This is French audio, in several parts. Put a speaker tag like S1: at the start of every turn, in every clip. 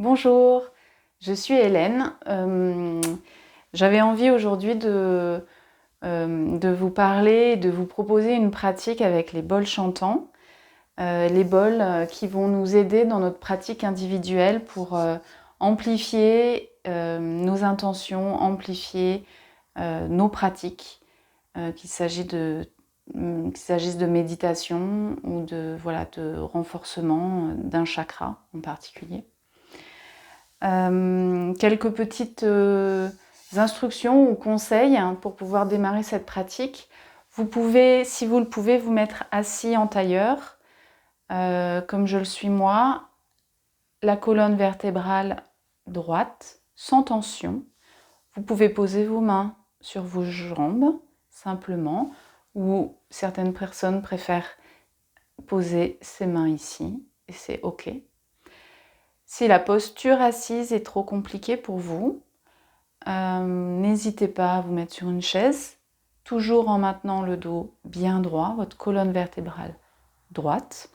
S1: Bonjour, je suis Hélène. J'avais envie aujourd'hui de vous parler, de vous proposer une pratique avec les bols chantants. Les bols qui vont nous aider dans notre pratique individuelle pour amplifier nos intentions, amplifier nos pratiques, qu'il s'agisse de méditation ou de renforcement d'un chakra en particulier. Quelques petites instructions ou conseils pour pouvoir démarrer cette pratique. Vous pouvez, si vous le pouvez, vous mettre assis en tailleur, comme je le suis moi, la colonne vertébrale droite, sans tension. Vous pouvez poser vos mains sur vos jambes, simplement, ou certaines personnes préfèrent poser ses mains ici, et c'est OK. Si la posture assise est trop compliquée pour vous, n'hésitez pas à vous mettre sur une chaise, toujours en maintenant le dos bien droit, votre colonne vertébrale droite.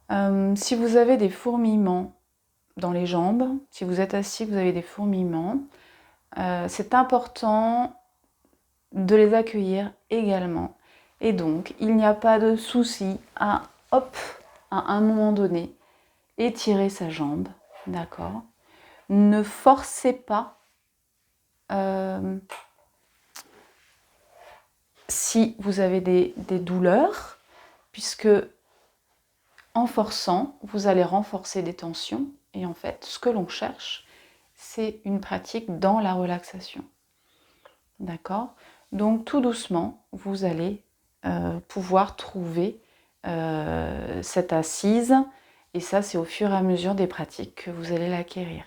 S1: Si vous avez des fourmillements dans les jambes, si vous êtes assis, vous avez des fourmillements, c'est important de les accueillir également. Et donc, il n'y a pas de souci à un moment donné, étirer sa jambe, d'accord ? Ne forcez pas si vous avez des douleurs, puisque en forçant, vous allez renforcer des tensions. Et en fait, ce que l'on cherche, c'est une pratique dans la relaxation. D'accord ? Donc, tout doucement, vous allez pouvoir trouver cette assise. Et ça, c'est au fur et à mesure des pratiques que vous allez l'acquérir.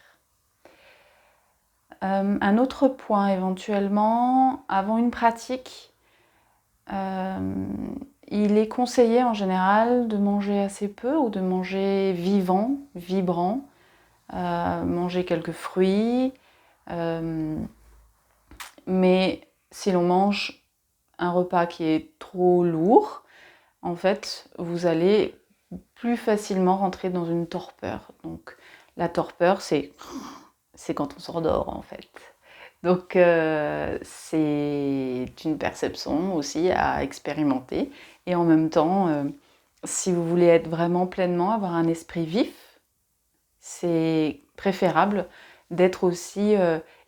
S1: Un autre point éventuellement, avant une pratique, il est conseillé en général de manger assez peu ou de manger vivant, vibrant, manger quelques fruits, mais si l'on mange un repas qui est trop lourd, en fait, vous allez plus facilement rentrer dans une torpeur. Donc la torpeur, c'est quand on s'endort en fait. Donc c'est une perception aussi à expérimenter. Et en même temps, si vous voulez être vraiment pleinement, avoir un esprit vif, c'est préférable d'être aussi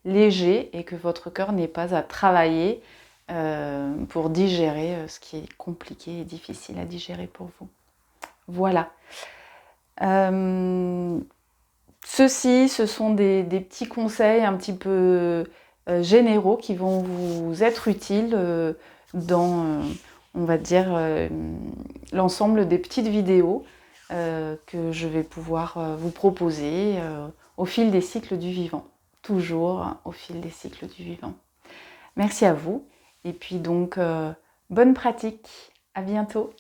S1: léger et que votre cœur n'ait pas à travailler pour digérer ce qui est compliqué et difficile à digérer pour vous. Voilà. Ceci, ce sont des petits conseils un petit peu généraux qui vont vous être utiles dans, on va dire, l'ensemble des petites vidéos que je vais pouvoir vous proposer au fil des cycles du vivant. Toujours au fil des cycles du vivant. Merci à vous et puis donc bonne pratique. À bientôt.